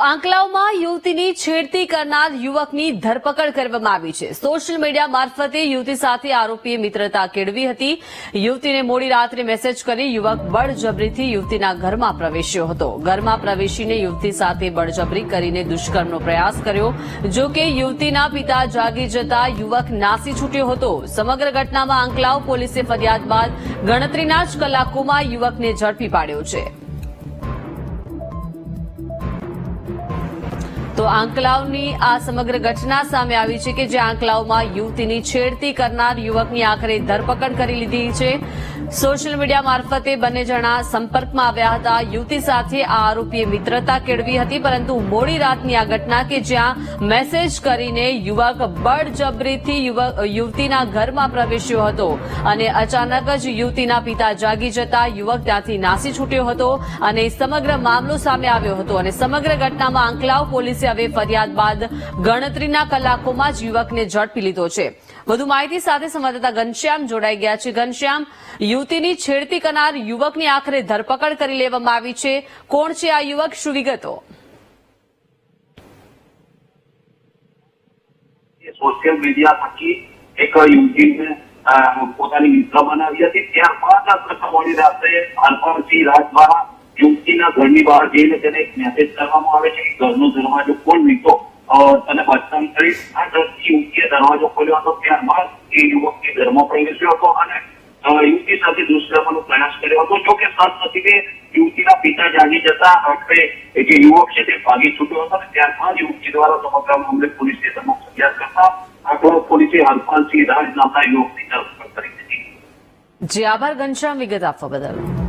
આંકલાવમાં યુવતીની છેડતી કરનાર યુવકની ધરપકડ કરવામાં આવી છે। સોશિયલ મીડિયા મારફતે યુવતી સાથે આરોપીએ મિત્રતા કેળવી હતી। યુવતીને મોડી રાત્રે મેસેજ કરી યુવક બળજબરીથી યુવતીના ઘરમાં પ્રવેશ્યો હતો। ઘરમાં પ્રવેશીને યુવતી સાથે બળજબરી કરીને દુષ્કર્મનો પ્રયાસ કર્યો। જો કે યુવતીના પિતા જાગી જતા યુવક નાસી છૂટ્યો હતો। સમગ્ર ઘટનામાં આંકલાવ પોલીસે ફરિયાદ બાદ ગણતરીના જ કલાકોમાં યુવકને ઝડપી પાડ્યો છે। તો આંકલાવની આ સમગ્ર ઘટના સામે આવી છે કે જે આંકલાવમાં યુવતીની છેડતી કરનાર યુવકની આખરે ધરપકડ કરી લીધી છે। સોશિયલ મીડિયા મારફતે બંને જણા સંપર્કમાં આવ્યા હતા। યુવતી સાથે આ આરોપીએ મિત્રતા કેળવી હતી, પરંતુ મોડી રાતની આ ઘટના કે જ્યાં મેસેજ કરીને યુવક બળજબરીથી યુવતીના ઘરમાં પ્રવેશ્યો હતો અને અચાનક જ યુવતીના પિતા જાગી જતા યુવક ત્યાંથી નાસી છૂટ્યો હતો અને સમગ્ર મામલો સામે આવ્યો હતો અને સમગ્ર ઘટનામાં આંકલાવ પોલીસે હવે ફરિયાદ બાદ ગણતરીના કલાકોમાં જ યુવકને ઝડપી લીધો છે। વધુ માહિતી સાથે સંવાદદાતા ઘનશ્યામ જોડાઈ ગયા છે। ઘનશ્યામ, યુવતીની છેડતી કરનાર યુવકની આખરે ધરપકડ કરી લેવામાં આવી છે। કોણ છે આ યુવક, શું વિગતો? સોશિયલ મીડિયા થકી એક યુવતીને પોતાની મિત્ર બનાવી હતી। ત્યારબાદ મોડી રાત્રે અલ્પમસિંહ રાજ દ્વારા યુવતીના ઘરની બહાર જઈને તેને એક મેસેજ કરવામાં આવે છે કે ઘરનો દરવાજો ખોલ, નહીં તો તને બચકામ કરીશ। આ ઘરથી યુવતીએ દરવાજો ખોલ્યો હતો। ત્યારબાદ એ યુવકને ઘરમાં પ્રવેશ્યો હતો અને યુવતી સાથે દુષ્કર્મનો પ્રયાસ કર્યો હતો। જો કે સદનસીબે યુવતીના પિતા જાગી જતા આખરે જે યુવક છે તે ભાગી છૂટ્યો હતો અને ત્યારબાદ યુવતી દ્વારા સમગ્ર મામલે પોલીસ સ્ટેશનમાં ફરિયાદ કરતા આંકલાવ પોલીસે હરપાલસિંહ રાજ નામના યુવકની ધરપકડ કરી હતી। જી આભાર ઘનશ્યામ, વિગત આપવા બદલ।